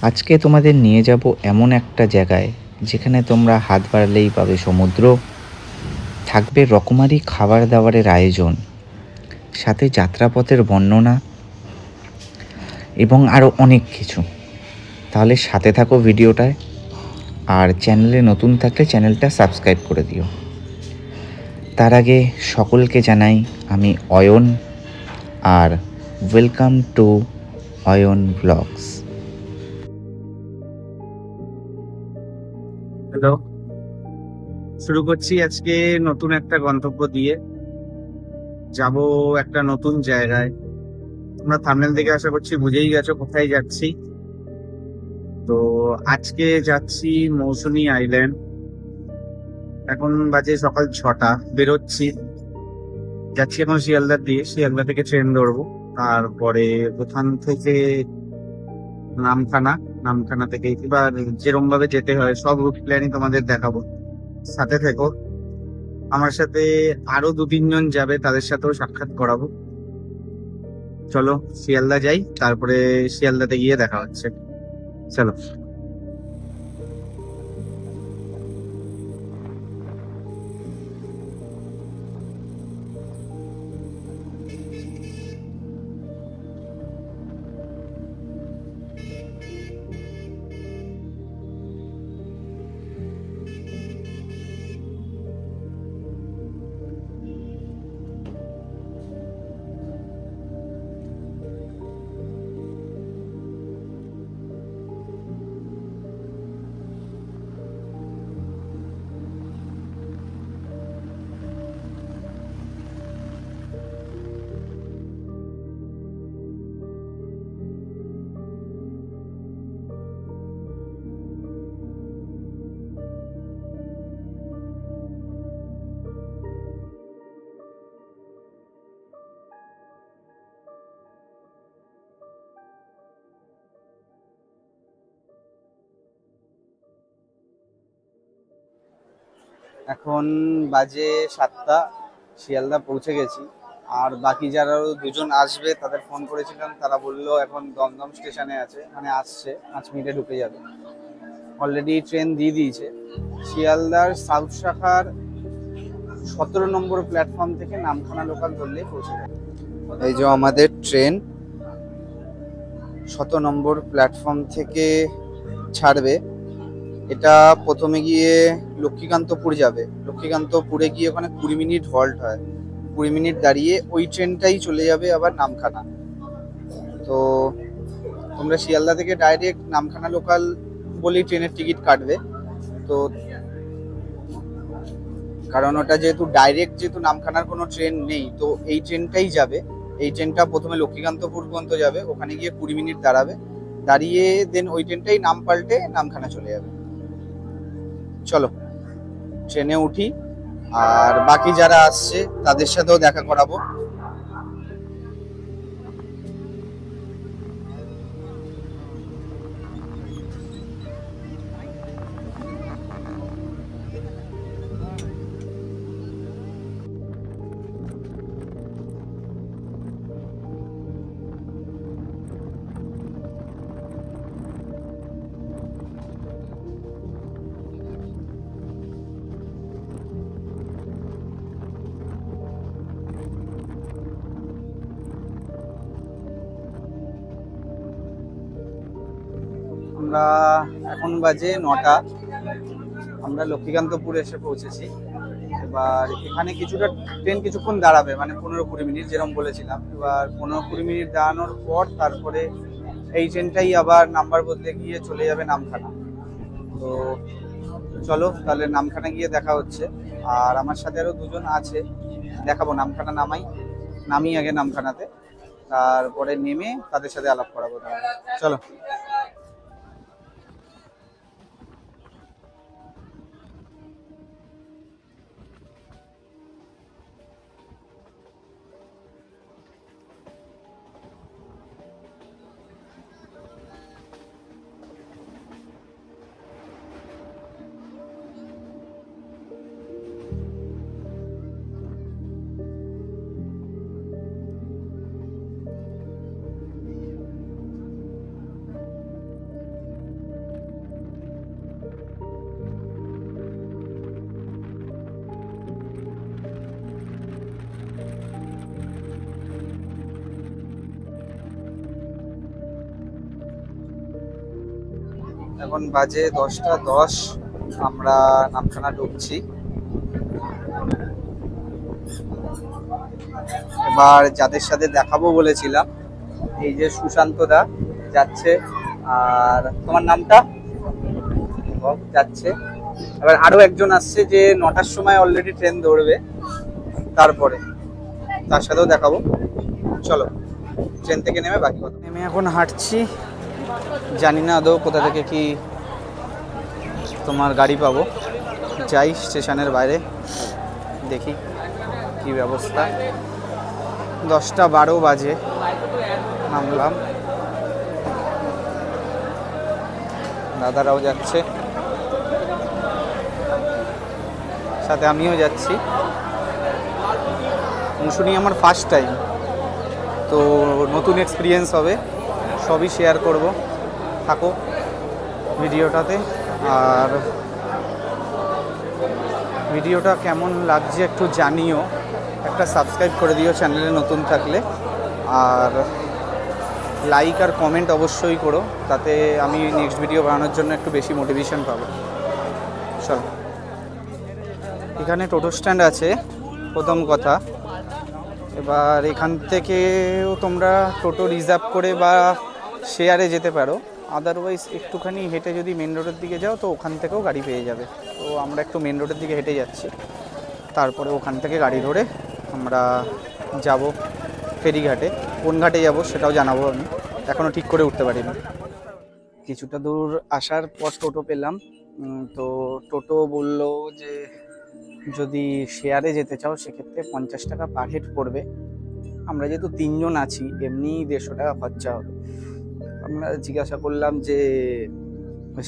আজকে তোমাদের নিয়ে যাব এমন একটা জায়গায় যেখানে তোমরা হাত বাড়ালেই পাবে সমুদ্র, থাকবে রকমারি খাবার দাবারের আয়োজন, সাথে যাত্রাপথের বর্ণনা এবং আরও অনেক কিছু। তাহলে সাথে থাকো ভিডিওটায়, আর চ্যানেলে নতুন থাকলে চ্যানেলটা সাবস্ক্রাইব করে দিও। তার আগে সকলকে জানাই আমি অয়ন, আর welcome to Ayan blogs. Hello, শুরু করছি আজকে নতুন একটা গন্তব্য দিয়ে। যাব একটা নতুন জায়গায়। তোমরা থাম্বনেল দেখে আশা করছি বুঝেই গেছো কোথায় যাচ্ছি। তো আজকে যাচ্ছি মৌসুমী আইল্যান্ড। এখন বাজে সকাল 6টা, বেরোচ্ছি। যাচ্ছি এখন শিয়ালদার দিয়ে, শিয়ালদা থেকে ট্রেন ধরবো। তারপরে ওখান থেকে নামখানা, নামখানা থেকে এবার যেরম ভাবে যেতে হয় সব রুট প্ল্যানই তোমাদের দেখাবো। সাথে থেকো। আমার সাথে আরো 2-3 জন যাবে, তাদের সাথেও সাক্ষাৎ করাবো। চলো শিয়ালদা যাই, তারপরে শিয়ালদাতে গিয়ে দেখা হচ্ছে। চলো। এখন বাজে 7টা, শিয়ালদা পৌঁছে গেছি। আর বাকি যারা 2জন আসবে তাদের ফোন করেছিলাম, তারা বললো এখন দমদম স্টেশনে আছে, মানে আসছে, 5 মিনিটে ঢুকে যাবে। অলরেডি ট্রেন দিয়ে দিয়েছে। শিয়ালদার সাউথ শাখার 17 নম্বর প্ল্যাটফর্ম থেকে নামখানা লোকাল ধরলে পৌঁছে যাবে। এই যে আমাদের ট্রেন 17 নম্বর প্ল্যাটফর্ম থেকে ছাড়বে। এটা প্রথমে গিয়ে লক্ষ্মীকান্তপুর যাবে। লক্ষ্মীকান্তপুরে গিয়ে ওখানে 20 মিনিট হল্ট হয়। 20 মিনিট দাঁড়িয়ে ওই ট্রেনটাই চলে যাবে আবার নামখানা। তো তোমরা শিয়ালদা থেকে ডাইরেক্ট নামখানা লোকাল বলেই ট্রেনের টিকিট কাটবে। তো কারণ ওটা যেহেতু ডাইরেক্ট, যেহেতু নামখানার কোনো ট্রেন নেই, তো এই ট্রেনটাই যাবে। এই ট্রেনটা প্রথমে লক্ষ্মীকান্তপুর পর্যন্ত যাবে, ওখানে গিয়ে 20 মিনিট দাঁড়াবে, দাঁড়িয়ে দেন ওই ট্রেনটাই নাম পাল্টে নামখানা চলে যাবে। চলো ট্রেনে উঠি, আর বাকি যারা আসছে তাদের সাথেও দেখা করাবো। আমরা এখন বাজে 9টা, আমরা লক্ষ্মীকান্তপুর এসে পৌঁছেছি। এবার এখানে কিছুটা ট্রেন কিছুক্ষণ দাঁড়াবে, মানে 15-20 মিনিট যেরকম বলেছিলাম। এবার 15-20 মিনিট দাঁড়ানোর পর তারপরে এই ট্রেনটাই আবার নাম্বার বদলে গিয়ে চলে যাবে নামখানা। তো চলো তাহলে নামখানা গিয়ে দেখা হচ্ছে। আর আমার সাথে আরো 2জন আছে, দেখাবো। নামখানা নামি আগে নামখানাতে, তারপরে নেমে তাদের সাথে আলাপ করাবো। চলো। এখন বাজে 10:10। আমরা নামখানা ঢুকছি। এবার যাদের সাথে দেখাবো বলেছিলাম, এই যে সুশান্ত দা যাচ্ছে, আর তোমার নামটা যাচ্ছে। এবার আরো একজন আসছে যে 9টার সময় অলরেডি ট্রেন ধরবে, তারপরে তার সাথেও দেখাবো। চলো ট্রেন থেকে নেমে বাকি কথা। নেমে এখন হাঁটছি, জানি না আদৌ কোথা থেকে কি তোমার গাড়ি পাবো। যাই স্টেশনের বাইরে, দেখি কি ব্যবস্থা। 10:12 বাজে নামলাম, দাদারাও যাচ্ছে, সাথে আমিও যাচ্ছি। মুসুনি আমার ফার্স্ট টাইম, তো নতুন এক্সপিরিয়েন্স হবে, সবই শেয়ার করব। থাকো ভিডিওটাতে। আর ভিডিওটা কেমন লাগছে একটু জানিও, একটা সাবস্ক্রাইব করে দিও চ্যানেলে নতুন থাকলে, আর লাইক আর কমেন্ট অবশ্যই করো, তাতে আমি নেক্সট ভিডিও বানানোর জন্য একটু বেশি মোটিভেশন পাবো। চলো, এখানে টোটো স্ট্যান্ড আছে প্রথম কথা। এবার এখান থেকেও তোমরা টোটো রিজার্ভ করে বা শেয়ারে যেতে পারো, আদারওয়াইজ একটুখানি হেঁটে যদি মেন রোডের দিকে যাও তো ওখান থেকেও গাড়ি পেয়ে যাবে। তো আমরা একটু মেন রোডের দিকে হেঁটে যাচ্ছি, তারপরে ওখান থেকে গাড়ি ধরে আমরা যাব ফেরিঘাটে। কোন ঘাটে যাব সেটাও জানাবো, আমি এখনও ঠিক করে উঠতে পারিনি। কিছুটা দূর আসার পর টোটো পেলাম, তো টোটো বলল যে যদি শেয়ারে যেতে চাও সেক্ষেত্রে 50 টাকা পার হেড পড়বে। আমরা যেহেতু 3 জন আছি, এমনি 150 টাকা খরচা হবে। আমরা জিজ্ঞাসা করলাম যে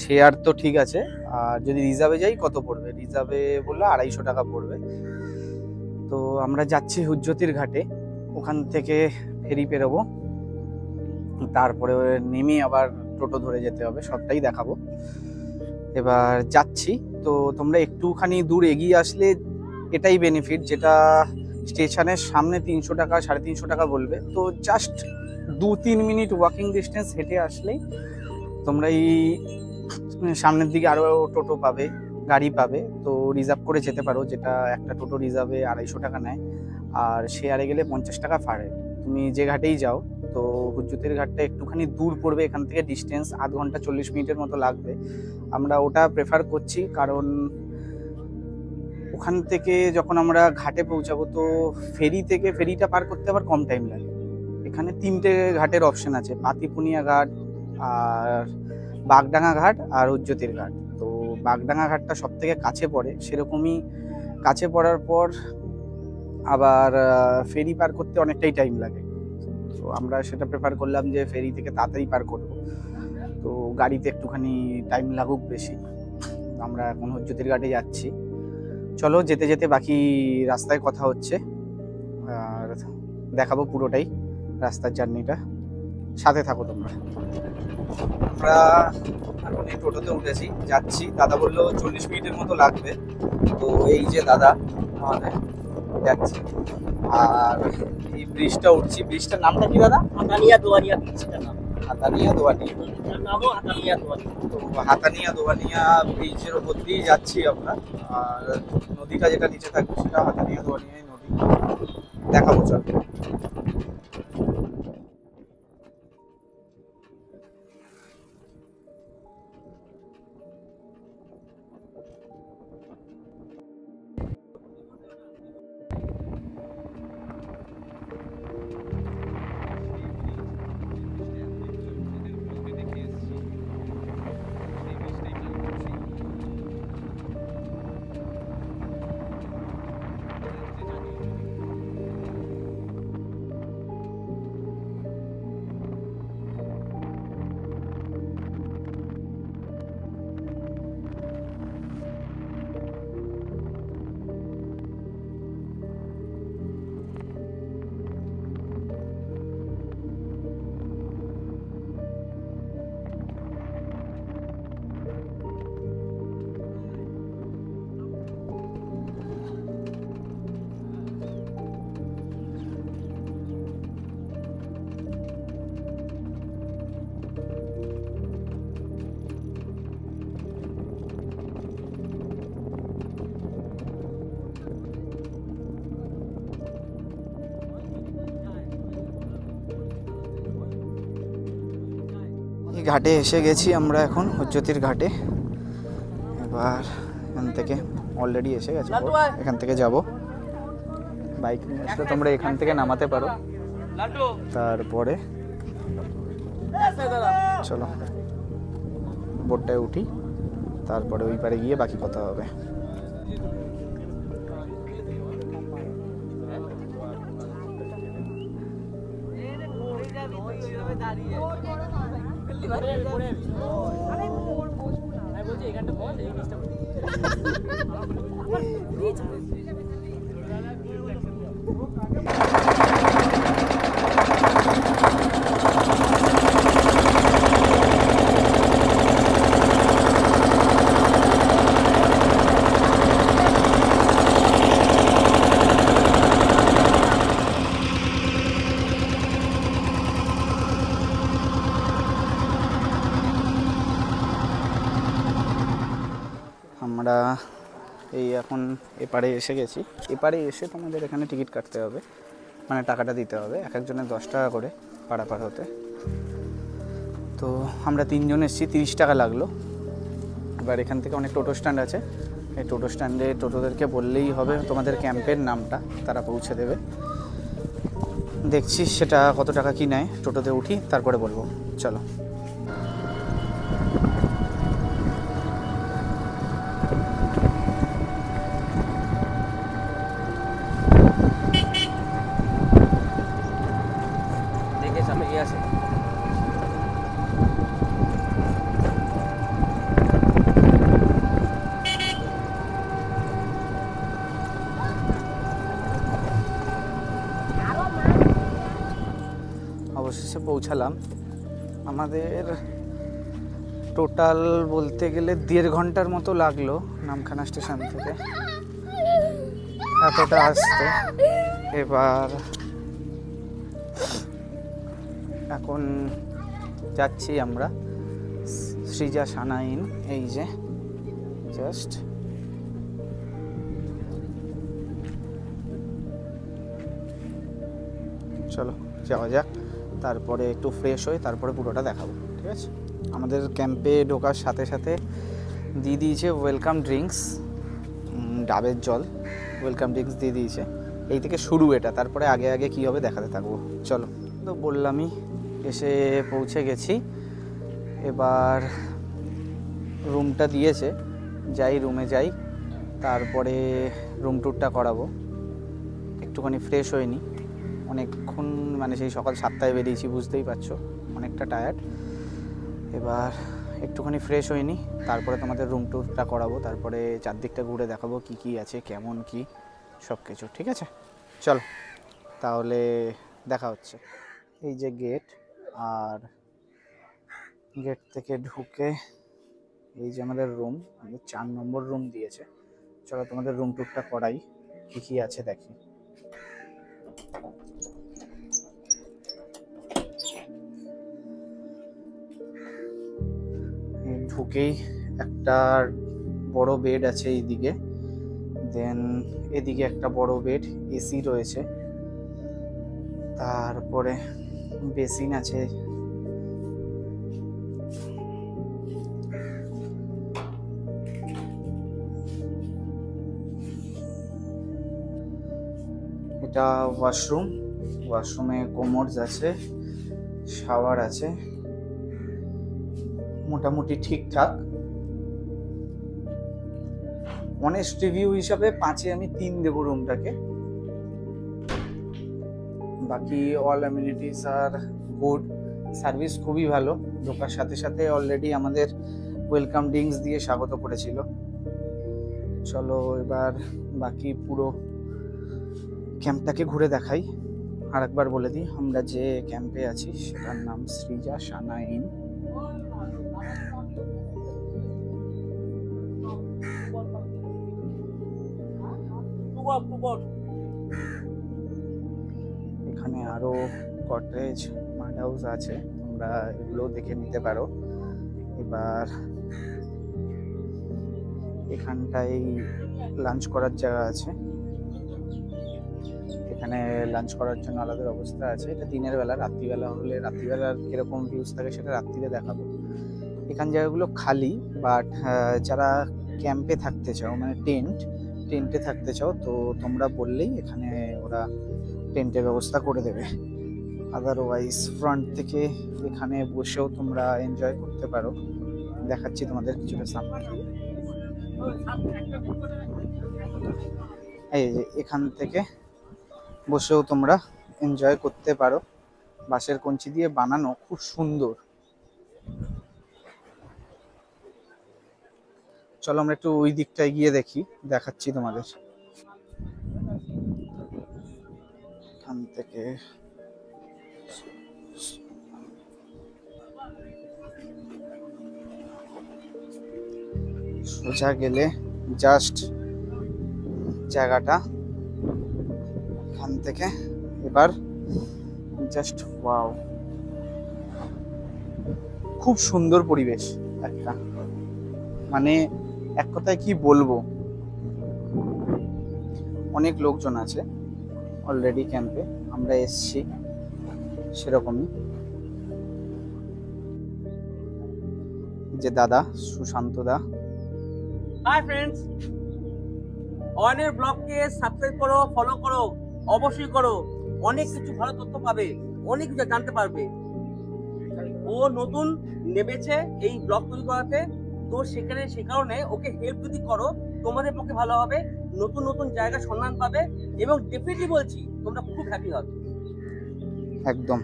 শেয়ার তো ঠিক আছে, আর যদি রিজার্ভে যাই কত পড়বে। রিজার্ভে বললো 250 টাকা পড়বে। তো আমরা যাচ্ছি হুজ্জতির ঘাটে, ওখান থেকে ফেরি পেরোবো, তারপরে নেমে আবার টোটো ধরে যেতে হবে, সবটাই দেখাবো। এবার যাচ্ছি, তো তোমরা একটুখানি দূর এগিয়ে আসলে এটাই বেনিফিট, যেটা স্টেশনের সামনে 300 টাকা 350 টাকা বলবে, তো জাস্ট 2-3 মিনিট ওয়াকিং ডিস্টেন্স হেঁটে আসলেই তোমরা এই সামনের দিকে আরও টোটো পাবে, গাড়ি পাবে। তো রিজার্ভ করে যেতে পারো, যেটা একটা টোটো রিজার্ভে 250 টাকা নেয়, আর শেয়ারে গেলে 50 টাকা ফাড়ে। তুমি যে ঘাটেই যাও, তো হুজ্জতির ঘাটটা একটুখানি দূর পড়বে এখান থেকে, ডিস্টেন্স আধ ঘন্টা 40 মিনিটের মতো লাগবে। আমরা ওটা প্রেফার করছি, কারণ ওখান থেকে যখন আমরা ঘাটে পৌঁছাবো তো ফেরিটা পার করতে আবার কম টাইম লাগে। এখানে 3টে ঘাটের অপশন আছে, পাতিপুনিয়া ঘাট, আর বাগডাঙ্গা ঘাট, আর হুজ্জতির ঘাট। তো বাগডাঙ্গা ঘাটটা সব থেকে কাছে পড়ে, সেরকমই কাছে পড়ার পর আবার ফেরি পার করতে অনেকটাই টাইম লাগে। তো আমরা সেটা প্রেফার করলাম যে ফেরি থেকে তাড়াতাড়ি পার করবো, তো গাড়িতে একটুখানি টাইম লাগুক বেশি। আমরা এখন হুজ্জতির ঘাটে যাচ্ছি। চলো যেতে যেতে বাকি রাস্তায় কথা হচ্ছে, আর দেখাবো পুরোটাই রাস্তার জার্নিটা, সাথে থাকো তোমরা। আমরা এখন এই টোটোতে উঠেছি, যাচ্ছি। দাদা বললো 40 মিনিটের মতো লাগবে। তো এই যে দাদা আমাদের যাচ্ছি, আর এই ব্রিজটা উঠছি। ব্রিজটার নামটা কি দাদা? হাতানিয়া দোয়ানিয়া ব্রিজটার নাম। হাতানিয়া দোয়ানিয়া। নামও হাতানিয়া দোয়ানিয়া। তো হাতানিয়া দোয়ানিয়া ব্রিজের ওপর দিয়ে যাচ্ছি আমরা, আর নদীটা যেটা নিচে থাকবে সেটা হাতানিয়া দোয়ানিয়াই নদী। দেখাবো চল। ঘাটে এসে গেছি আমরা এখন, হজ্জতির ঘাটে। এবার এখান থেকে অলরেডি এসে গেছে, এখান থেকে যাব। বাইক নিয়ে আসলে তোমরা এখান থেকে নামাতে পারো, তারপরে চলো বোটটায় উঠি, তারপরে ওই পারে গিয়ে বাকি কথা হবে। আমরা এই এখন এপারে এসে গেছি। এপারে এসে তোমাদের এখানে টিকিট কাটতে হবে, মানে টাকাটা দিতে হবে, এক একজনের 10 টাকা করে পারাপার হতে। তো আমরা 3 জন এসেছি, 30 টাকা লাগলো। এবার এখান থেকে অনেক টোটো স্ট্যান্ড আছে, এই টোটো স্ট্যান্ডে টোটোদেরকে বললেই হবে তোমাদের ক্যাম্পের নামটা, তারা পৌঁছে দেবে। দেখছি সেটা কত টাকা কি নেয়, টোটোতে উঠি তারপরে বলবো। চলো। অবশেষে পৌঁছালাম। আমাদের টোটাল বলতে গেলে 1.5 ঘন্টার মতো লাগলো নামখানা স্টেশন থেকে এতটা আসতে। এবার এখন যাচ্ছি আমরা সৃজা সানাইন, এই যে জাস্ট চলো যাওয়া যাক, তারপরে একটু ফ্রেশ হয়ে তারপরে পুরোটা দেখাবো, ঠিক আছে? আমাদের ক্যাম্পে ঢোকার সাথে সাথে দিয়ে দিয়েছে ওয়েলকাম ড্রিঙ্কস, ডাবের জল, ওয়েলকাম ড্রিঙ্কস দিয়ে দিয়েছে। এই থেকে শুরু এটা, তারপরে আগে আগে কী হবে দেখাতে থাকবো। চলো। তো বললামই এসে পৌঁছে গেছি। এবার রুমটা দিয়েছে, যাই রুমে যাই, তারপরে রুম ট্যুরটা করাবো। একটুখানি ফ্রেশ হয়নি, অনেকক্ষণ মানে সেই সকাল 7টায় বেরিয়েছি, বুঝতেই পারছো অনেকটা টায়ার্ড। এবার একটুখানি ফ্রেশ হয়নি, তারপরে তোমাদের রুম ট্যুরটা করাবো, তারপরে চারদিকটা ঘুরে দেখাবো কি কি আছে, কেমন কি সব কিছু, ঠিক আছে? চল তাহলে দেখা হচ্ছে। এই যে গেট, আর গেট থেকে ঢুকে এই যে আমাদের রুম, আমাদের 4 নম্বর রুম দিয়েছে। চলো তোমাদের রুম ট্যুরটা করাই, কি কি আছে দেখি। ঢুকেই একটা বড় বেড আছে এইদিকে, দেন এদিকে একটা বড় বেড, এসি রয়েছে, তারপরে বেসিন আছে, এটা ওয়াশরুম, ওয়াশরুমে কোমোডস আছে, শাওয়ার আছে, মোটামুটি ঠিকঠাক। অনেস্ট রিভিউ হিসাবে 5-এ আমি 3 দেবো রুমটাকে। বাকি অল অ্যামিনিটিস আর গুড, সার্ভিস খুবই ভালো। ঢোকার সাথে সাথে অলরেডি আমাদের ওয়েলকাম ড্রিঙ্কস দিয়ে স্বাগত করেছিল। চলো এবার বাকি পুরো ক্যাম্পটাকে ঘুরে দেখাই। আর একবার বলে দিই, আমরা যে ক্যাম্পে আছি সেটার নাম সৃজা সানাইন। এখানে আরো কটেজ, মাড হাউস আছে, তোমরা এগুলো দেখে নিতে পারো। এবার এখানটায় লাঞ্চ করার জায়গা আছে, এখানে লাঞ্চ করার জন্য আলাদা ব্যবস্থা আছে। এটা দিনের বেলা, রাত্রিবেলা হলে রাত্রিবেলার কিরকম ভিউজ থাকে সেটা রাত্রিরে দেখাবো। এখান জায়গাগুলো খালি, বাট যারা ক্যাম্পে থাকতে চাও মানে টেন্টে থাকতে চাও তো তোমরা বললেই এখানে ওরা টেন্টের ব্যবস্থা করে দেবে। আদারওয়াইজ ফ্রন্ট থেকে এখানে বসেও তোমরা এনজয় করতে পারো। দেখাচ্ছি তোমাদের কিছুটা সামনে দিয়ে। এই যে এখান থেকে বসেও তোমরা এনজয় করতে পারো। বাঁশের কঞ্চি দিয়ে বানানো, খুব সুন্দর। চলো আমরা একটু ওই দিকটায় গিয়ে দেখি, দেখাচ্ছি তোমাদের। এখান থেকে সোজা গেলে জাস্ট জায়গাটা, এখান থেকে এবার জাস্ট ওয়াও, খুব সুন্দর পরিবেশ একটা, মানে এক কথায় কি বলবো। অনেক লোকজন আছে অলরেডি ক্যাম্পে, আমরা এসছি সেরকমই। যে দাদা, সুশান্ত দা। হাই ফ্রেন্ডস, অয়নের ব্লগকে সাবস্ক্রাইব করো, ফলো করো, অবশ্যই করো। অনেক কিছু ভালো তথ্য পাবে, অনেক কিছু জানতে পারবে। ও নতুন নেমেছে এই ব্লগ তৈরি করাতে, তো সে কারণে ওকে হেল্প যদি করো তোমাদের পক্ষে ভালো হবে, নতুন নতুন জায়গা সন্ধান পাবে এবং ডেফিনেটলি বলছি তোমরা খুব হ্যাপি হবে। একদম।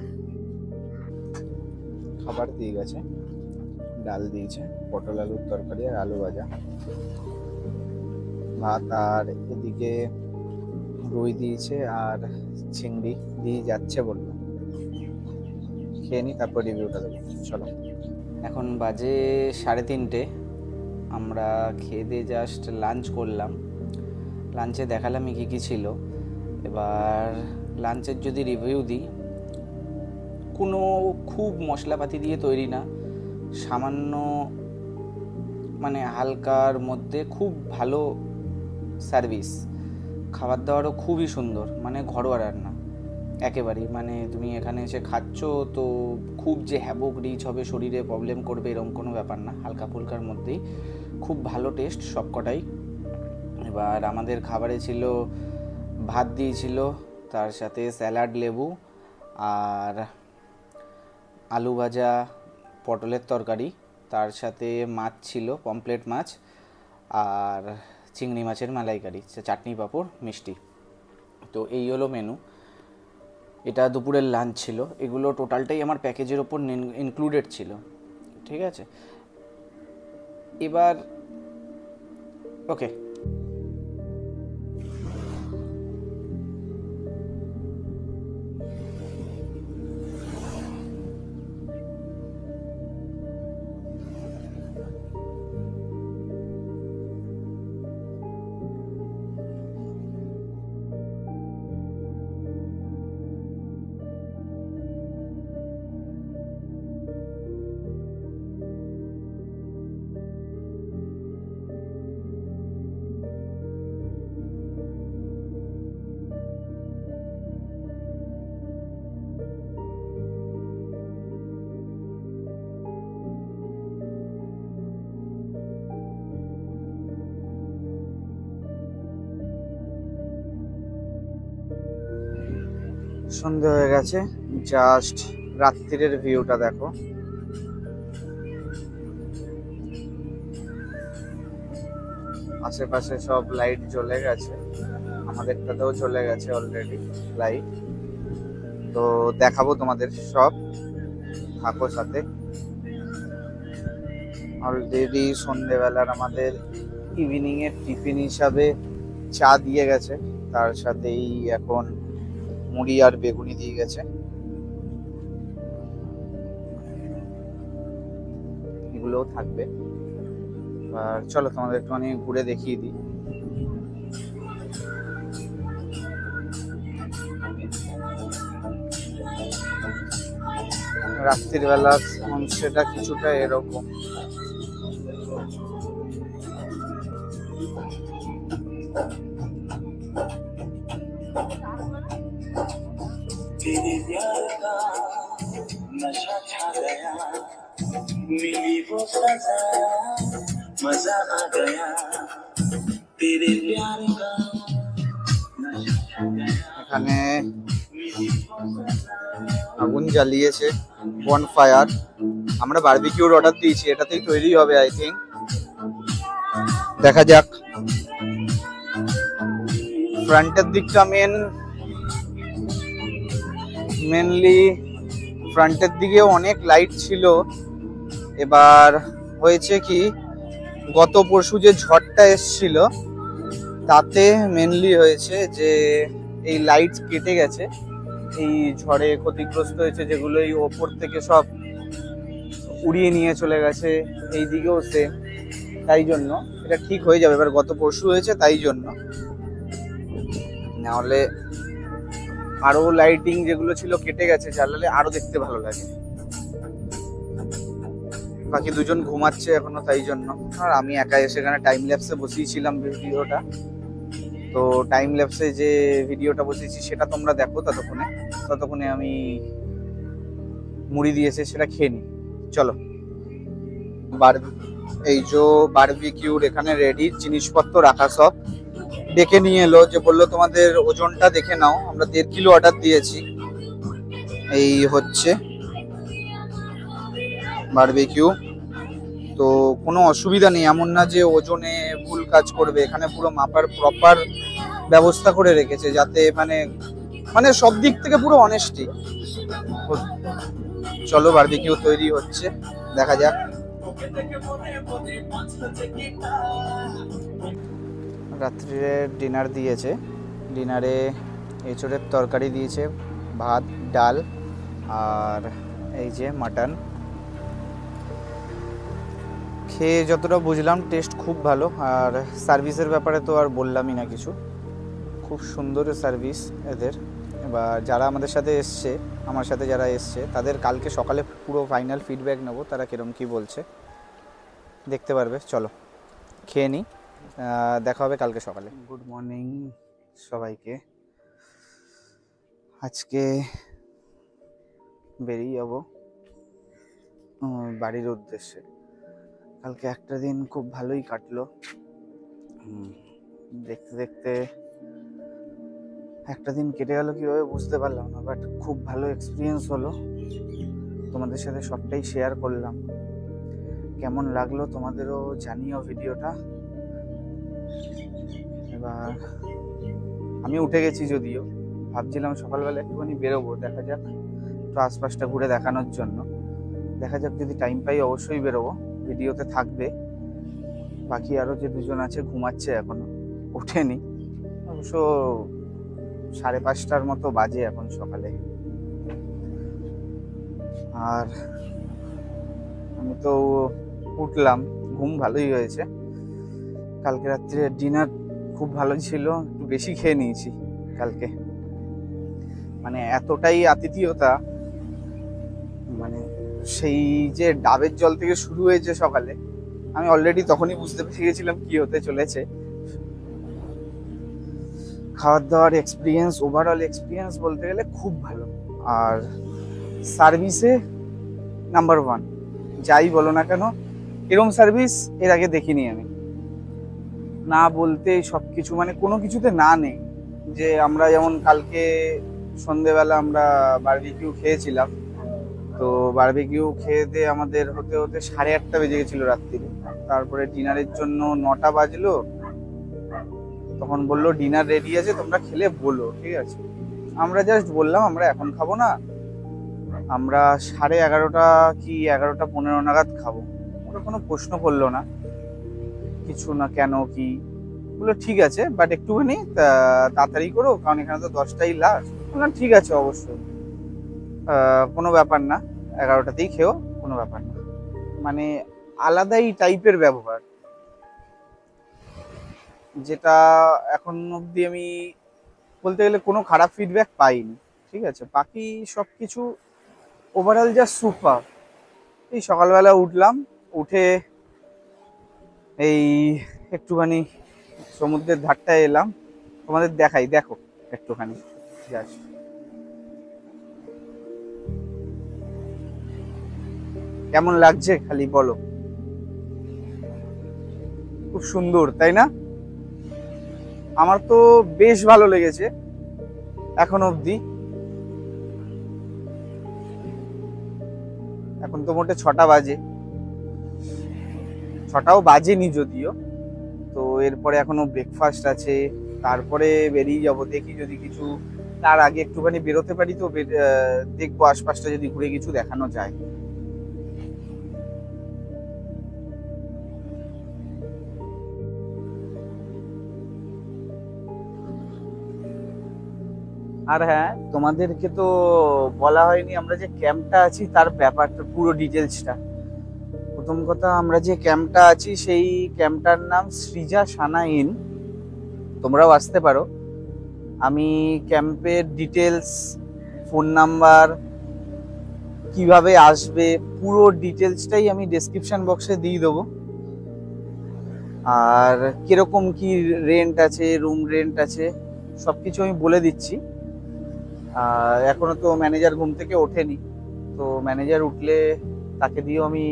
খাবার দিয়ে গেছে, ডাল দিয়েছে, পটল আলুর তরকারি আর আলু ভাজা, ভাত, আর এদিকে রুই দিয়েছে আর চিংড়ি দিয়ে যাচ্ছে বললো। খেয়ে নি, তারপর রিভিউটা দেবো। চলো। এখন বাজে 3:30, আমরা খেয়ে দিয়ে জাস্ট লাঞ্চ করলাম। লাঞ্চে দেখালামই কী কী ছিল। এবার লাঞ্চের যদি রিভিউ দিই, কোনো খুব মশলাপাতি দিয়ে তৈরি না, সামান্য মানে হালকার মধ্যে খুব ভালো সার্ভিস। খাবার দাবারও খুবই সুন্দর, মানে ঘরোয়া রান্না একেবারেই। মানে তুমি এখানে এসে খাচ্ছ তো খুব যে হ্যাভক রিচ হবে, শরীরে প্রবলেম করবে এরকম কোনো ব্যাপার না, হালকা ফুলকার মধ্যেই খুব ভালো টেস্ট সবকটাই। এবার আমাদের খাবারে ছিল ভাত দিয়েছিল, তার সাথে স্যালাড, লেবু আর আলু ভাজা, পটলের তরকারি, তার সাথে মাছ ছিল, পমপ্লেট মাছ আর চিংড়ি মাছের মালাইকারি, চাটনি, পাঁপড়, মিষ্টি। তো এই হলো মেনু। এটা দুপুরের লাঞ্চ ছিল। এগুলো টোটালটাই আমার প্যাকেজের ওপর ইনক্লুডেড ছিল, ঠিক আছে। এবার ওকে, সন্ধে হয়ে গেছে, জাস্ট রাত্রিরের ভিউটা দেখো। আশেপাশে সব লাইট জ্বলে গেছে, আমাদেরটাতেও চলে গেছে অলরেডি লাইট। তো দেখাবো তোমাদের সব, থাকো সাথে। অলরেডি সন্ধেবেলার আমাদের ইভিনিং এর টিফিন হিসাবে চা দিয়ে গেছে, তার সাথেই এখন মুড়ি আর বেগুনি দিয়ে গেছে। এগুলোও থাকবে। আর চলো তোমাদের একটুখানি ঘুরে দেখিয়ে দিই। রাত্রির বেলা সেটা কিছুটা এরকম। तेरे प्यार का नशा छा गया मिली वो सजा मजा आ गया तेरे प्यार का এখানে আগুন জ্বালিয়েছে, বনফায়ার। আমরা বারবিকিউর অর্ডার দিয়েছি, এটাতেই তৈরি হবে আই থিঙ্ক। দেখা যাক। ফ্রন্টের দিকটা মেনলি ফ্রন্টের দিকে অনেক লাইট ছিল। এবার হয়েছে কি, গত পরশু যে ঝড়টা এসছিল তাতে মেনলি হয়েছে যে এই লাইট কেটে গেছে, এই ঝড়ে ক্ষতিগ্রস্ত হয়েছে, যেগুলো এই ওপর থেকে সব উড়িয়ে নিয়ে চলে গেছে, এই দিকেও সে। তাই জন্য এটা ঠিক হয়ে যাবে, এবার গত পরশু হয়েছে তাই জন্য। নাহলে আরো লাইটিং যেগুলো ছিল কেটে গেছে, জ্বালালে আরো দেখতে ভালো লাগে। বাকি দুজন ঘুমাচ্ছে এখনো, তাই জন্য। আর আমি একা এসে এখানে টাইম ল্যাপসে বসিয়েছিলাম ভিডিওটা, তো টাইম ল্যাপসে যে ভিডিওটা বসিয়েছি সেটা তোমরা দেখো। ততক্ষণে আমি মুড়ি দিয়েছে সেটা খেয়ে নিই। চলো। এই যে বারবিকিউর এখানে রেডি, জিনিসপত্র রাখা সব। ডেকে নিয়ে এলো, যে বললো তোমাদের ওজনটা দেখে নাও। আমরা 1.5 কিলো অর্ডার দিয়েছি। এই হচ্ছে বারবিকিউ। তো কোনো অসুবিধা নেই, এমন না যে ওজনে ভুল কাজ করবে। এখানে পুরো মাপার প্রপার ব্যবস্থা করে রেখেছে, যাতে মানে সব দিক থেকে পুরো অনেস্টি। চলো, বারবিকিউ তৈরি হচ্ছে, দেখা যাক। রাত্রিরে ডিনার দিয়েছে। ডিনারে এঁচোড়ের তরকারি দিয়েছে, ভাত, ডাল আর এই যে মাটন। খেয়ে যতটা বুঝলাম টেস্ট খুব ভালো। আর সার্ভিসের ব্যাপারে তো আর বললামই না কিছু, খুব সুন্দর সার্ভিস এদের। এবার যারা আমাদের সাথে এসছে, আমার সাথে যারা এসছে, তাদের কালকে সকালে পুরো ফাইনাল ফিডব্যাক নেবো, তারা কিরম কী বলছে দেখতে পারবে। চলো খেয়ে নিই, দেখা হবে কালকে সকালে। গুড মর্নিং সবাইকে। আজকে বেরিয়ে যাব বাড়ির উদ্দেশ্যে। কালকে একটা দিন খুব ভালোই কাটলো, দেখতে দেখতে একটা দিন কেটে গেল কিভাবে বুঝতে পারলাম না, বাট খুব ভালো এক্সপিরিয়েন্স হলো। তোমাদের সাথে সবটাই শেয়ার করলাম। কেমন লাগলো তোমাদেরও জানিও ভিডিওটা। এবার আমি উঠে গেছি, যদিও ভাবছিলাম সকালবেলা একটুখানি বেরোবো, দেখা যাক, একটু আশপাশটা ঘুরে দেখানোর জন্য। দেখা যাক, যদি টাইম পাই অবশ্যই বেরোবো, ভিডিওতে থাকবে। বাকি আরো যে দুজন আছে ঘুমাচ্ছে, এখনো ওঠেনি। অবশ্য 5:30টার মতো বাজে এখন সকালে। আর আমি তো উঠলাম, ঘুম ভালোই হয়েছে। কালকে রাত্রে ডিনার খুব ভালো ছিল, একটু বেশি খেয়ে নিয়েছি কালকে। মানে এতটাই আতিথেয়তা, মানে সেই যে ডাবের জল থেকে শুরু হয়েছে সকালে, আমি অলরেডি তখনই বুঝতে পেরে গেছিলাম কি হতে চলেছে। খাওয়ার দাওয়ার এক্সপিরিয়েন্স, ওভারঅল এক্সপিরিয়েন্স বলতে গেলে খুব ভালো। আর সার্ভিসে নাম্বার 1, যাই বলো না কেন, এরকম সার্ভিস এর আগে দেখিনি আমি। না বলতে সবকিছু, মানে কোনো কিছুতে না নেই। যে আমরা যেমন কালকে সন্ধেবেলা আমরা বারবিকিউ খেয়েছিলাম, তো বারবিকিউ খেয়ে দিয়ে আমাদের হতে হতে 8:30 বেজে গেছিল রাত্রিরে। তারপরে ডিনারের জন্য 9টা বাজলো, তখন বললো ডিনার রেডি আছে, তোমরা খেলে বলো, ঠিক আছে। আমরা জাস্ট বললাম আমরা এখন খাবো না, আমরা 11:30 কি 11:15 নাগাদ খাবো। ওরা কোনো প্রশ্ন করলো না কিছু, না কেন কি, বললো ঠিক আছে, বাট একটুখানি তাড়াতাড়ি করো, কারণ এখানে তো 10টাই লাস্ট। বললাম ঠিক আছে, অবশ্যই, কোনো ব্যাপার না, 11টাতেই খেও, কোনো ব্যাপার না। মানে আলাদাই টাইপের ব্যবহার, যেটা এখন অবধি আমি বলতে গেলে কোনো খারাপ ফিডব্যাক পাইনি, ঠিক আছে। বাকি সব কিছু ওভারঅল জাস্ট সুপার। এই সকালবেলা উঠলাম, উঠে এই একটুখানি সমুদ্রের ধারটায় এলাম, তোমাদের দেখাই, দেখো একটুখানি জাস্ট। কেমন লাগছে খালি বলো। খুব সুন্দর তাই না? আমার তো বেশ ভালো লেগেছে এখন অবধি। এখন তো মোটে 6টা বাজে, 6টাও বাজেনি যদিও। তো এরপরে এখনো ব্রেকফাস্ট আছে, তারপরে বেরিয়ে যাব। দেখি যদি কিছু তার আগে একটুখানি বেরোতে পারি তো দেখবো আশপাশটা যদি ঘুরে কিছু দেখানো যায়। আর হ্যাঁ, তোমাদেরকে তো বলা হয়নি আমরা যে ক্যাম্পটা আছি তার ব্যাপারটা, পুরো ডিটেলসটা। প্রথম কথা, আমরা যে ক্যাম্পটা আছি সেই ক্যাম্পটার নাম সৃজা সানা ইন। তোমরাও আসতে পারো। আমি ক্যাম্পের ডিটেলস, ফোন নাম্বার, কিভাবে আসবে, পুরো ডিটেলসটাই আমি ডেসক্রিপশন বক্সে দিয়ে দেবো। আর কিরকম কি রেন্ট আছে, রুম রেন্ট আছে, সবকিছু আমি বলে দিচ্ছি। এখনো তো ম্যানেজার ঘুম থেকে ওঠেনি, তো ম্যানেজার উঠলে তাকে দিয়েও আমি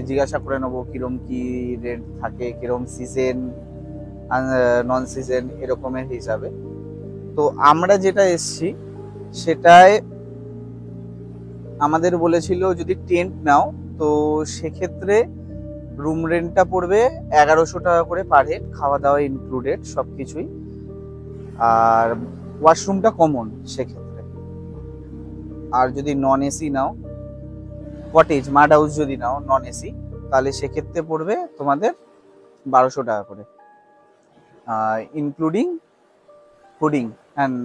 জিজ্ঞাসা করে নেবো কিরম কি রেন্ট থাকে, কিরম সিজন, নন সিজন, এরকমের হিসাবে। তো আমরা যেটা এসছি সেটায় আমাদের বলেছিল যদি টেন্ট নাও তো সেক্ষেত্রে রুম রেন্টটা পড়বে 1100 টাকা করে পার হেড, খাওয়া দাওয়া ইনক্লুডেড সবকিছুই। আর ওয়াশরুমটা কমন সেক্ষেত্রে। আর যদি নন এসি নাও, কটেজ মাড হাউস যদি নাও নন এসি, তাহলে সেক্ষেত্রে পড়বে তোমাদের 1200 টাকা করে, ইনক্লুডিং ফুডিং অ্যান্ড।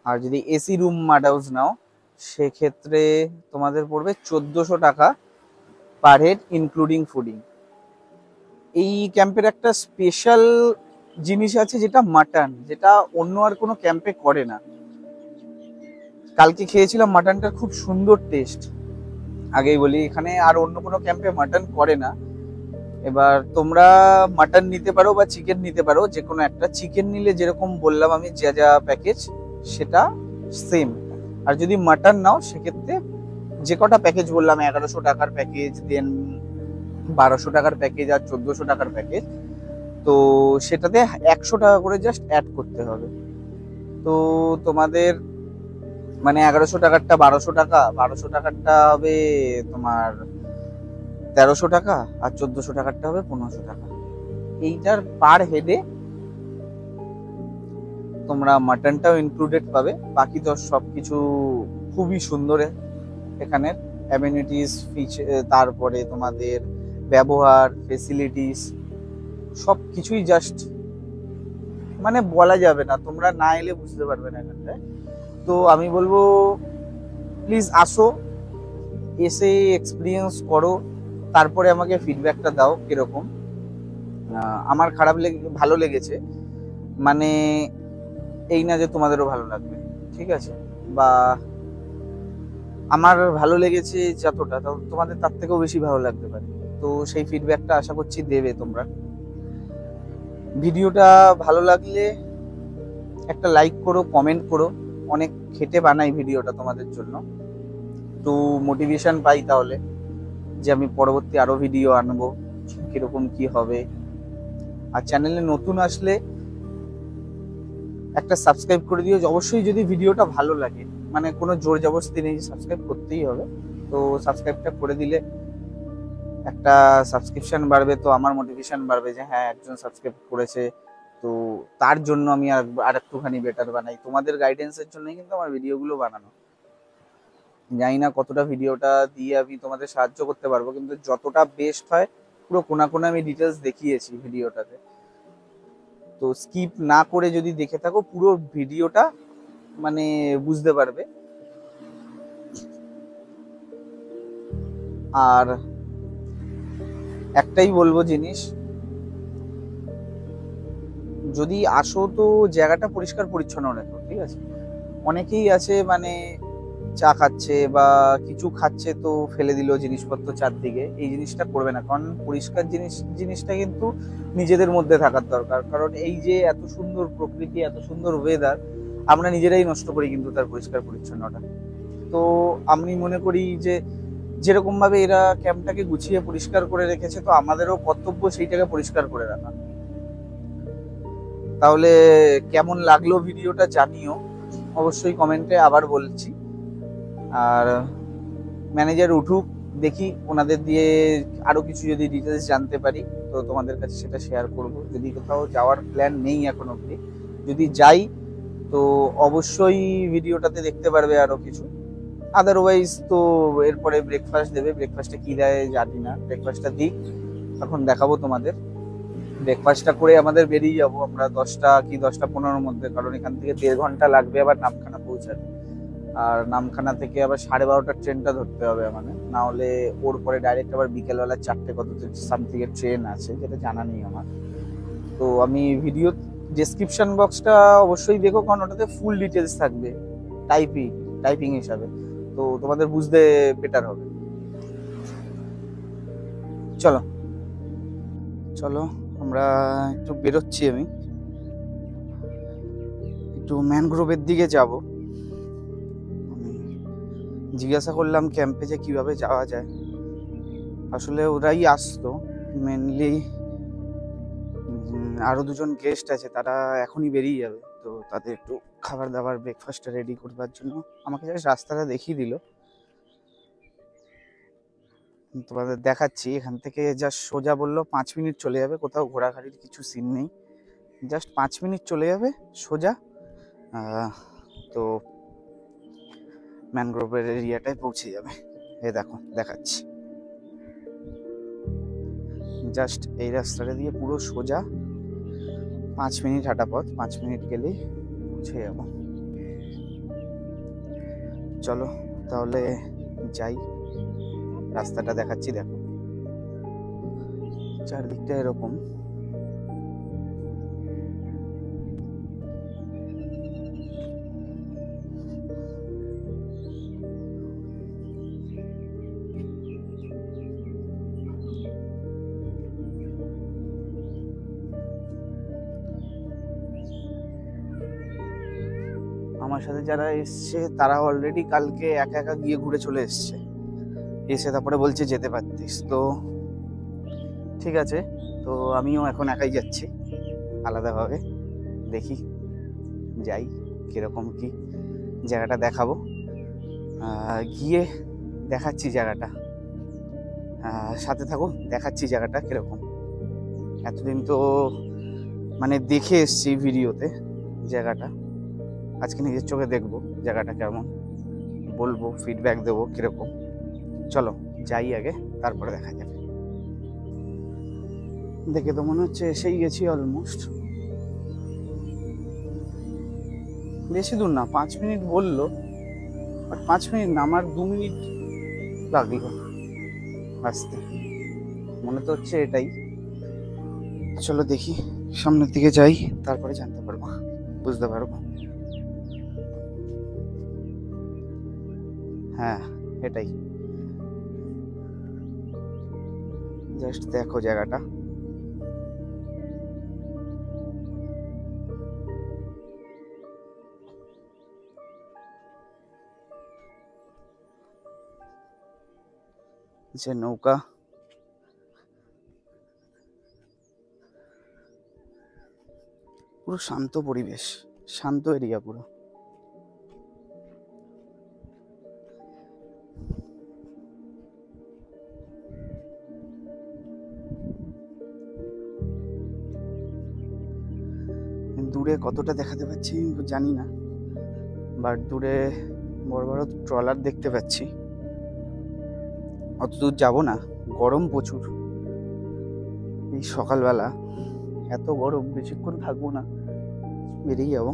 আর যদি এসি রুম মাড হাউস নাও সেক্ষেত্রে তোমাদের পড়বে 1400 টাকা পার হেড, ইনক্লুডিং ফুডিং। এই ক্যাম্পের একটা স্পেশাল জিনিস আছে যেটা মাটন, যেটা অন্য আর কোনো ক্যাম্পে করে না। কালকে খেয়েছিলাম মাটনটার খুব সুন্দর টেস্ট। আগেই বলি, এখানে আর অন্য কোনো ক্যাম্পে মাটন করে না। এবার তোমরা মাটন নিতে পারো বা চিকেন নিতে পারো, যে কোনো একটা। চিকেন নিলে যেরকম বললাম আমি যা যা প্যাকেজ সেটা সেম। আর যদি মাটন নাও সেক্ষেত্রে যে কটা প্যাকেজ বললাম, 1100 টাকার প্যাকেজ, দেন 1200 টাকার প্যাকেজ আর 1400 টাকার প্যাকেজ, তো সেটাতে 100 টাকা করে জাস্ট অ্যাড করতে হবে। তো তোমাদের মানে 1100 টাকারটা 1200 টাকা, 1200 টাকারটা হবে তোমার 1300 টাকা, আর 1400 টাকারটা হবে 1500 টাকা। এইটার পার হেডে তোমরা মাটনটাও ইনক্লুডেড পাবে। বাকি তো সবকিছু খুবই সুন্দর এখানের অ্যামিনিটিস, তারপরে তোমাদের ব্যবহার, ফেসিলিটিস সব কিছুই জাস্ট মানে বলা যাবে না, তোমরা না এলে বুঝতে পারবে না এখানটায়। তো আমি বলবো প্লিজ আসো, এসে এক্সপিরিয়েন্স করো, তারপরে আমাকে ফিডব্যাকটা দাও কিরকম। আমার ভালো লেগেছে, মানে এই না যে তোমাদেরও ভালো লাগবে, ঠিক আছে? বা আমার ভালো লেগেছে যতটা, তোমাদের তার থেকেও বেশি ভালো লাগতে পারে। তো সেই ফিডব্যাকটা আশা করছি দেবে তোমরা। ভিডিওটা ভালো লাগলে একটা লাইক করো, কমেন্ট করো। অনেক খেটে বানাই ভিডিওটা তোমাদের জন্য, তো মোটিভেশন পাই তাহলে যে আমি পরবর্তী আরো ভিডিও আনবো, কিরকম কি হবে। আর চ্যানেলে নতুন আসলে একটা সাবস্ক্রাইব করে দিও অবশ্যই, যদি ভিডিওটা ভালো লাগে। মানে কোনো জোর জবরদস্তি নেই, সাবস্ক্রাইব করতেই হবে। তো সাবস্ক্রাইবটা করে দিলে একটা সাবস্ক্রিপশন বাড়বে, তো আমার মোটিভেশন বাড়বে যে হ্যাঁ একজন সাবস্ক্রাইব করেছে, তো তার জন্য আমি আর একটুখানি বেটার বানাই। তোমাদের গাইডেন্সের জন্যই কিন্তু আমার ভিডিওগুলো বানানো। জানি না কতটা ভিডিওটা দিয়ে আমি তোমাদের সাহায্য করতে পারবো, কিন্তু যতটা বেস্ট হয় পুরো কোনা আমি ডিটেলস দেখিয়েছি ভিডিওটাতে। তো স্কিপ না করে যদি দেখে থাকো পুরো ভিডিওটা মানে বুঝতে পারবে। আর একটাই বলবো জিনিস, যদি আসো তো জায়গাটা পরিষ্কার পরিচ্ছন্ন রেখো, ঠিক আছে? অনেকেই আছে মানে চা খাচ্ছে বা কিছু খাচ্ছে তো ফেলে দিল জিনিসপত্র চারদিকে, এই জিনিসটা করবে না। কারণ পরিষ্কার জিনিসটা কিন্তু নিজেদের মধ্যে থাকার দরকার। কারণ এই যে এত সুন্দর প্রকৃতি, এত সুন্দর ওয়েদার, আমরা নিজেরাই নষ্ট করি কিন্তু তার পরিষ্কার পরিচ্ছন্নটা। তো আমি মনে করি যে যেরকম ভাবে এরা ক্যাম্পটাকে গুছিয়ে পরিষ্কার করে রেখেছে, তো আমাদেরও কর্তব্য সেইটাকে পরিষ্কার করে রাখা। তাহলে কেমন লাগলো ভিডিওটা জানিও অবশ্যই কমেন্টে, আবার বলছি। আর ম্যানেজার উঠুক, দেখি ওনাদের দিয়ে আরো কিছু যদি ডিটেলস জানতে পারি তো তোমাদের কাছে সেটা শেয়ার করব। যদি কোথাও যাওয়ার প্ল্যান নেই এখন অবধি, যদি যাই তো অবশ্যই ভিডিওটাতে দেখতে পারবে আরো কিছু। আদারওয়াইজ তো এরপরে ব্রেকফাস্ট দেবে, ব্রেকফাস্টে কি দেয় জানি না, ব্রেকফাস্টটা দিই তখন দেখাবো তোমাদের। ব্রেকফাস্টটা করে আমাদের বেরিয়ে যাবো আমরা 10টা কি 10টা 15-র মধ্যে, কারণ এখান থেকে 1.5 ঘন্টা লাগবে আবার নামখানা পৌঁছাতে। আর নামখানা থেকে আবার 12:30টার ট্রেনটা ধরতে হবে আমাদের, না হলে ওর পরে ডাইরেক্ট আবার বিকেলবেলা 4টে কত সামথিং এর ট্রেন আছে, যেটা জানা নেই আমার। তো আমি ভিডিও ডেসক্রিপশন বক্সটা অবশ্যই দেখো, কারণ ওটাতে ফুল ডিটেলস থাকবে টাইপিং হিসাবে, তো তোমাদের বুঝতে বেটার হবে। চলো চলো আমরা একটু বেরোচ্ছি, আমি একটু ম্যানগ্রোভের দিকে যাব। আমি জিজ্ঞাসা করলাম ক্যাম্পে যে কিভাবে যাওয়া যায়, আসলে ওরাই আসতো মেনলি, আরো দুজন গেস্ট আছে, তারা এখনই বেরিয়ে যাবে, তো তাদের একটু খাবার দাবার ব্রেকফাস্টটা রেডি করবার জন্য আমাকে জাস্ট রাস্তাটা দেখিয়ে দিল। তোমাদের দেখাচ্ছি, এখান থেকে জাস্ট সোজা বললো 5 মিনিট চলে যাবে, কোথাও ঘোরাঘুরির কিছু সিন নেই, জাস্ট 5 মিনিট চলে যাবে সোজা। তো ম্যানগ্রোভের এরিয়াটায় পৌঁছে যাবে। এ দেখো দেখাচ্ছি, জাস্ট এই রাস্তাটা দিয়ে পুরো সোজা 5 মিনিট হাঁটা পথ, 5 মিনিট গেলেই পৌঁছে যাব। চলো তাহলে যাই, রাস্তাটা দেখাচ্ছি, দেখো চারদিকটা এরকম। আমার সাথে যারা এসছে তারা অলরেডি কালকে একা একা গিয়ে ঘুরে চলে এসছে, এসে তারপরে বলছে যেতে পারতিস। তো ঠিক আছে, তো আমিও এখন একাই যাচ্ছি আলাদাভাবে, দেখি যাই কিরকম কি জায়গাটা দেখাবো, গিয়ে দেখাচ্ছি জায়গাটা, সাথে থাকো, দেখাচ্ছি জায়গাটা কিরকম। এতদিন তো মানে দেখে এসছি ভিডিওতে জায়গাটা, আজকে নিজের চোখে দেখবো জায়গাটা কেমন, বলবো ফিডব্যাক দেবো কিরকম। চলো যাই আগে, তারপরে দেখা যাবে। দেখে তো মনে হচ্ছে এসেই গেছি অলমোস্ট, বেশি দূর না, 5 মিনিট বললো, বাট 5 মিনিট না, আমার 2 মিনিট লাগলো আসতে, মনে তো হচ্ছে এটাই। চলো দেখি সামনের দিকে যাই, তারপরে জানতে পারবো, বুঝতে পারবো। হ্যাঁ এটাই, জাস্ট দেখো জায়গাটা, যে নৌকা, পুরো শান্ত পরিবেশ, শান্ত এরিয়া পুরো। দূরে কতটা দেখাতে পাচ্ছি জানি না, বাট দূরে বড় বড় ট্রলার দেখতে পাচ্ছি। অত দূর যাবো না, গরম প্রচুর, এই সকালবেলা এত গরম, বেশিক্ষণ থাকবো না, বেরিয়ে যাবো।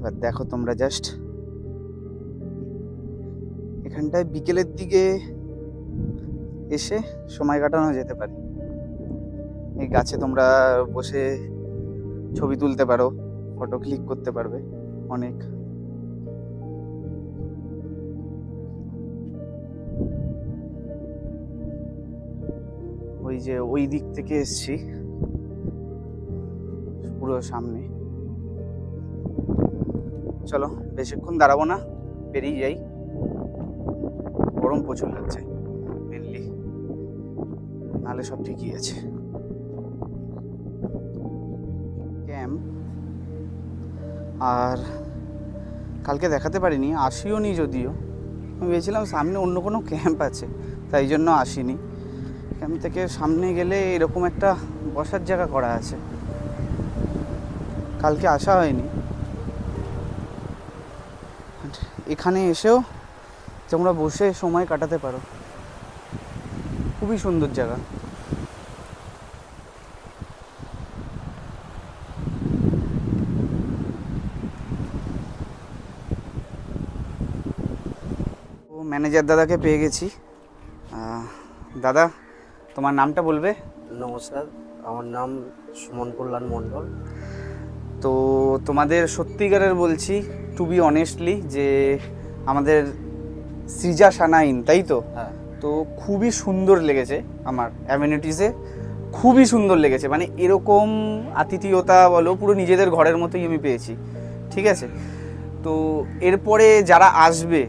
এবার দেখো তোমরা জাস্ট এখানটায় বিকেলের দিকে এসে সময় কাটানো যেতে পারে। এই গাছে তোমরা বসে ছবি তুলতে পারো, ফটো ক্লিক করতে পারবে অনেক। ওই যে ওই দিক থেকে এসছি, পুরো সামনে। চলো বেশিক্ষণ দাঁড়াবো না, বেরিয়ে যাই। গরম প্রচুর লাগছে মেনলি, নাহলে সব ঠিকই আছে। ক্যাম্প আর কালকে দেখাতে পারিনি, আসিও নি যদিও। আমি ভেবেছিলাম সামনে অন্য কোনো ক্যাম্প আছে, তাই জন্য আসিনি। ক্যাম্প থেকে সামনে গেলে এরকম একটা বসার জায়গা করা আছে, কালকে আসা হয়নি। এখানে এসেও তোমরা বসে সময় কাটাতে পারো, খুবই সুন্দর জায়গা। ও ম্যানেজার দাদাকে পেয়ে গেছি। দাদা, তোমার নামটা বলবে? নমস্কার, আমার নাম সুমন কল্যাণ মণ্ডল। তো তোমাদের সত্যিকারের বলছি, টু বি অনেস্টলি, যে আমাদের সৃজা সানাইন, তাই তো? হ্যাঁ। তো খুবই সুন্দর লেগেছে আমার অ্যামিনিটিসে, খুবই সুন্দর লেগেছে। মানে এরকম আতিথেয়তা বলো, পুরো নিজেদের ঘরের মতোই আমি পেয়েছি। ঠিক আছে, তো এরপরে যারা আসবে,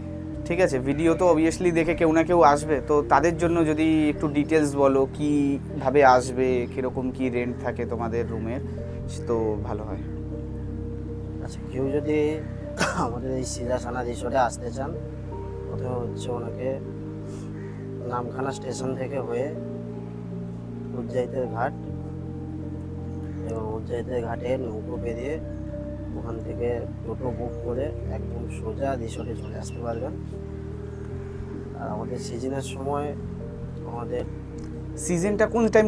ঠিক আছে, ভিডিও তো অবভিয়াসলি দেখে কেউ না কেউ আসবে, তো তাদের জন্য যদি একটু ডিটেলস বলো, কীভাবে আসবে, কীরকম কী রেন্ট থাকে তোমাদের রুমের, তো ভালো হয়। আচ্ছা, কেউ যদি আমাদের এই সিরাসানা রিসোর্টে আসতে চান, প্রথমে হচ্ছে ওনাকে নামখানা স্টেশন থেকে হয়ে উজ্জাইতের ঘাট, এবং উজ্জাইতের ঘাটে নৌকো বেরিয়ে ওখান থেকে টোটো বুক করে একদম সোজা রিসোর্টে চলে আসতে পারবেন। আর আমাদের সিজনের সময়, আমাদের সিজনটা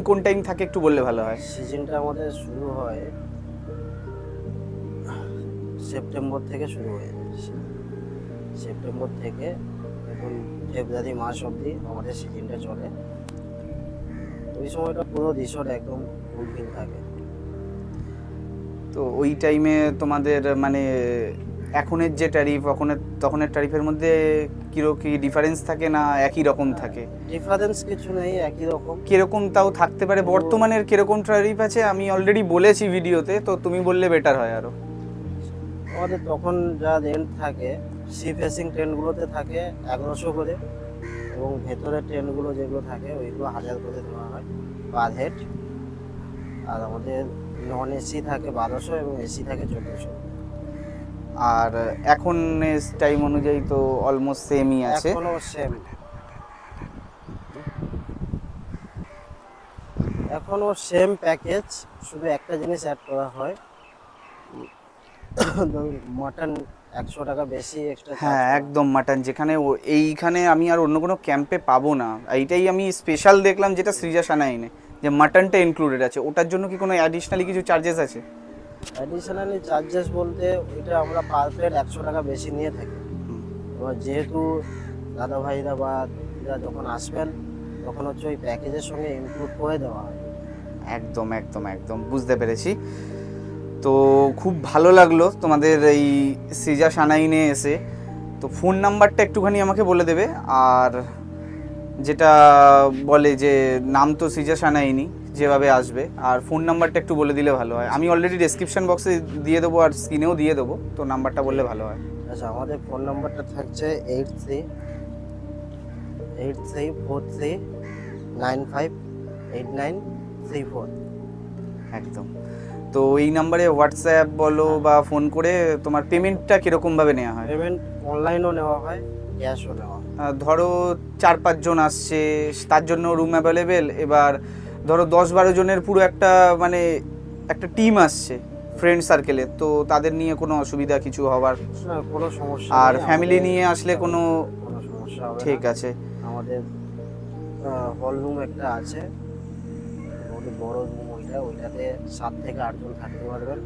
কোন টাইম থাকে একটু বললে ভালো হয়। সিজনটা আমাদের শুরু হয় সেপ্টেম্বর থেকে শুরু হয়ে যায়। সেপ্টেম্বর থেকে এখন ফেব্রুয়ারি মাস অবধি আমাদের সিজনটা চলে। ওই সময়টা পুরো রিসোর্ট একদম বুকিং থাকে। তো ওই টাইমে তোমাদের মানে এখনের যে ট্যারিফ, তখনের ট্যারিফের মধ্যে কি ডিফারেন্স থাকে না একই রকম থাকে? ডিফারেন্স কিছু নেই, একই রকম। কিরকম তাও থাকতে পারে? বর্তমানের কিরকম ট্যারিফ আছে আমি অলরেডি বলেছি ভিডিওতে, তো তুমি বললে বেটার হয় আরো। আমাদের তখন যা রেন্ট থাকে, সি ফেসিং ট্রেনগুলোতে থাকে 1100 করে, এবং ভেতরের ট্রেনগুলো যেগুলো থাকে ওইগুলো 1000 করে দেওয়া হয় পার হেড। আর আমাদের নন এসি থাকে 1200 এবং এসি থাকে 1400। আর এখন টাইম অনুযায়ী তো অলমোস্ট সেমই আছে। এখনো সেম প্যাকেজ, শুধু একটা জিনিস অ্যাড করা হয়, মাটন 100 টাকা বেশি এক্সট্রা। হ্যাঁ একদম মাটন, যেখানে এইখানে আমি আর অন্য কোনো ক্যাম্পে পাবো না। এইটাই আমি স্পেশাল দেখলাম যেটা সৃজা সানাইনে, যে মাটনটা ইনক্লুডেড আছে। ওটার জন্য কি কোনো অ্যাডিশনালি কিছু চার্জেস আছে? অ্যাডিশনালি চার্জেস বলতে ওইটা আমরা পার প্লেট 100 টাকা বেশি নিয়ে থাকি। এবার যেহেতু দাদা ভাইরা বা দিদিরা যখন আসবেন, তখন হচ্ছে ওই প্যাকেজের সঙ্গে ইনক্লুড করে দেওয়া হয়। একদম একদম একদম বুঝতে পেরেছি। তো খুব ভালো লাগলো তোমাদের এই সৃজা সানাইনে এসে। তো ফোন নাম্বারটা একটুখানি আমাকে বলে দেবে, আর যেটা বলে যে নাম তো সৃজা সানাইনি, যেভাবে আসবে, আর ফোন নাম্বারটা একটু বলে দিলে ভালো হয়। আমি অলরেডি ডেসক্রিপশন বক্সে দিয়ে দেবো আর স্ক্রিনেও দিয়ে দেবো, তো নাম্বারটা বললে ভালো হয়। আচ্ছা, আমাদের ফোন নাম্বারটা থাকছে 8343958934। একদম। তো এই নাম্বারে হোয়াটসঅ্যাপ বলো বা ফোন করে তোমার পেমেন্টটা কীরকমভাবে নেওয়া হয়? পেমেন্ট অনলাইনও নেওয়া হয়, ক্যাশও নেওয়া হয়। ধরো 4-5 জন আসছে, তার জন্য রুম অ্যাভেলেবেল। এবার ধরো 10-12 জনের পুরো একটা মানে একটা টিম আসছে ফ্রেন্ড সার্কেলে, তো তাদের নিয়ে কোনো অসুবিধা কিছু হবার? কোনো সমস্যা। আর ফ্যামিলি নিয়ে আসলে কোনো সমস্যা হবে? ঠিক আছে। আমাদের হল রুম একটা আছে, বড় রুম, ওইটাতে 7 থেকে 8 জন থাকতে পারবেন।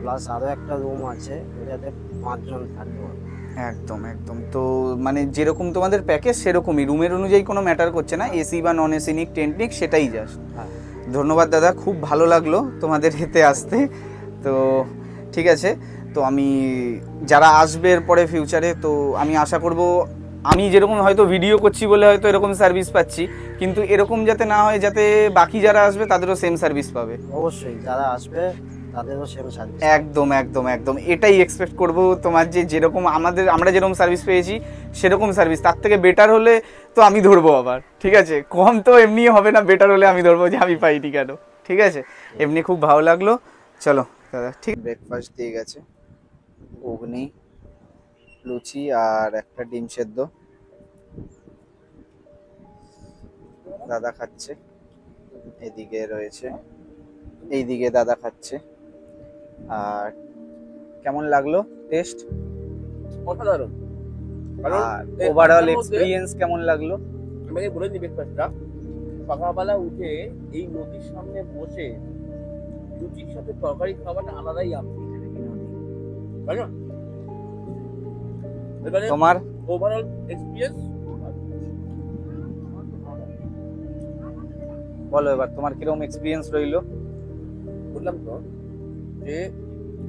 প্লাস আরও একটা রুম আছে, ওইটাতে 5 জন থাকতে পারবেন। একদম একদম। তো মানে যেরকম তোমাদের প্যাকেজ সেরকমই, রুমের অনুযায়ী কোনো ম্যাটার করছে না, এসি বা নন এসি নিক টেন্ট নিক সেটাই জাস্ট। হ্যাঁ। ধন্যবাদ দাদা, খুব ভালো লাগলো তোমাদের এতে আসতে। তো ঠিক আছে, তো আমি যারা আসবে এরপরে ফিউচারে, তো আমি আশা করব আমি যেরকম হয়তো ভিডিও করছি বলে হয়তো এরকম সার্ভিস পাচ্ছি, কিন্তু এরকম যাতে না হয়, যাতে বাকি যারা আসবে তাদেরও সেম সার্ভিস পাবে। অবশ্যই যারা আসবে তাদেরও সেম সার্ভিস। একদম একদম একদম, এটাই এক্সপেক্ট করব তোমার, যে যেরকম আমরা যেরকম সার্ভিস পেয়েছি সেরকম সার্ভিস, তার থেকে বেটার হলে তো আমি ধরবো আবার, ঠিক আছে? কম তো এমনি হবে না, বেটার হলে আমি ধরবো যে আমি পাইনি কেন, ঠিক আছে? এমনি খুব ভালো লাগলো। চলো দাদা, ঠিক ব্রেকফাস্ট দিয়ে গেছে, ঘুগনি, লুচি আর একটা ডিম সেদ্ধ দাদা খাচ্ছে, এদিকে রয়েছে, এইদিকে দাদা খাচ্ছে। আর কেমন লাগলো টেস্ট? অসাধারণ। কারণ আর এই ওভারঅল আড্ডার মধ্যে এক্সপিরিয়েন্স কেমন লাগলো? আমি বলে দিই ব্রেকফাস্টটা, সকালবেলা উঠে এই নদীর সামনে বসে লুচির সাথে তরকারি খাওয়াটা আলাদাই আপনি, তাই না? এবারে তোমার ওভারঅল এক্সপিরিয়েন্স বলো এবার, তোমার কিরকম এক্সপিরিয়েন্স রইলো? বললাম তো যে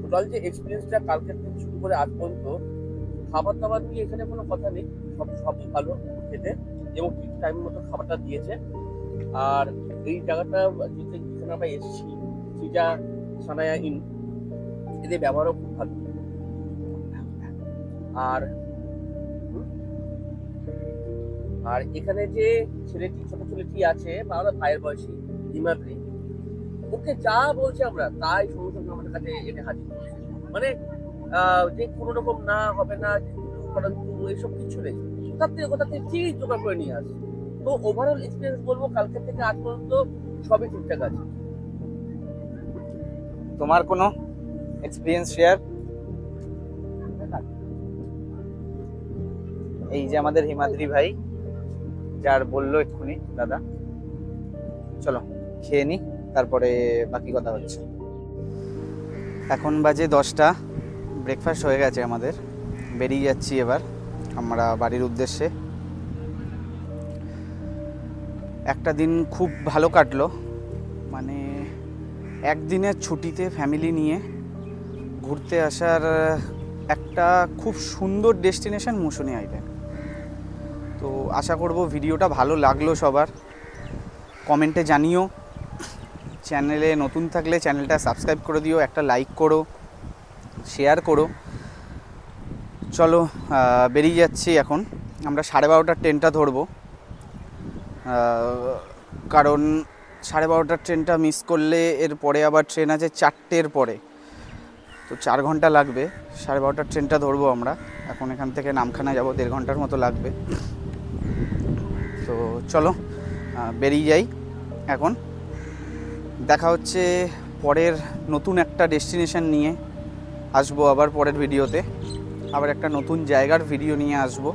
টোটাল যে এক্সপিরিয়েন্সটা কালকের থেকে শুরু করে আজ পর্যন্ত, খাবার দাবার নিয়ে এখানে কোনো কথা নেই, সবই ভালো খেতে এবং ঠিক টাইম মতো খাবারটা দিয়েছে। আর এই জায়গাটা যেখানে আমরা এসেছি, সিজা সানায়া ইন, এদের ব্যবহারও খুব ভালো। আর আর এখানে যে ছেলেটি, ছোট ছেলেটি আছে বা আমাদের ভাইয়ের বয়সী হিমাদ্রি, ওকে যা বলছে আমরা তাই সঙ্গে সঙ্গে আমাদের কাছে এনে হাজির করছে। মানে যে কোনো রকম না হবে না পরন্তু এসব কিছু নেই, কোথা থেকে ঠিক জোগাড় করে নিয়ে আসে। তো ওভারঅল এক্সপিরিয়েন্স বলবো কালকে থেকে আজ পর্যন্ত সবই ঠিকঠাক আছে। তোমার কোনো এক্সপিরিয়েন্স শেয়ার? এই যে আমাদের হিমাদ্রি ভাই, যার বললো এক্ষুনি দাদা। চলো খেয়ে নি, তারপরে বাকি কথা হচ্ছে। এখন বাজে 10টা, ব্রেকফাস্ট হয়ে গেছে আমাদের, বেরিয়ে যাচ্ছি এবার আমরা বাড়ির উদ্দেশ্যে। একটা দিন খুব ভালো কাটলো, মানে একদিনের ছুটিতে ফ্যামিলি নিয়ে ঘুরতে আসার একটা খুব সুন্দর ডেস্টিনেশন মৌসুনী আইল্যান্ড। তো আশা করব ভিডিওটা ভালো লাগলো সবার, কমেন্টে জানিও। চ্যানেলে নতুন থাকলে চ্যানেলটা সাবস্ক্রাইব করে দিও, একটা লাইক করো, শেয়ার করো। চলো বেরিয়ে যাচ্ছি এখন, আমরা 12:30টার ট্রেনটা ধরবো, কারণ 12:30টার ট্রেনটা মিস করলে এরপরে আবার ট্রেন আছে 4টের পরে, তো 4 ঘন্টা লাগবে। 12:30টার ট্রেনটা ধরবো আমরা, এখন এখান থেকে নামখানা যাব, 1.5 ঘন্টার মতো লাগবে। তো চলো বেরিয়ে যাই এখন, দেখা হচ্ছে পরের নতুন একটা ডেস্টিনেশন নিয়ে আসবো আবার পরের ভিডিওতে, আবার একটা নতুন জায়গার ভিডিও নিয়ে আসবো।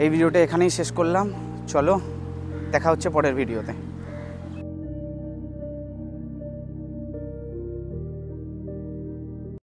এই ভিডিওটা এখানেই শেষ করলাম, চলো দেখা হচ্ছে পরের ভিডিওতে।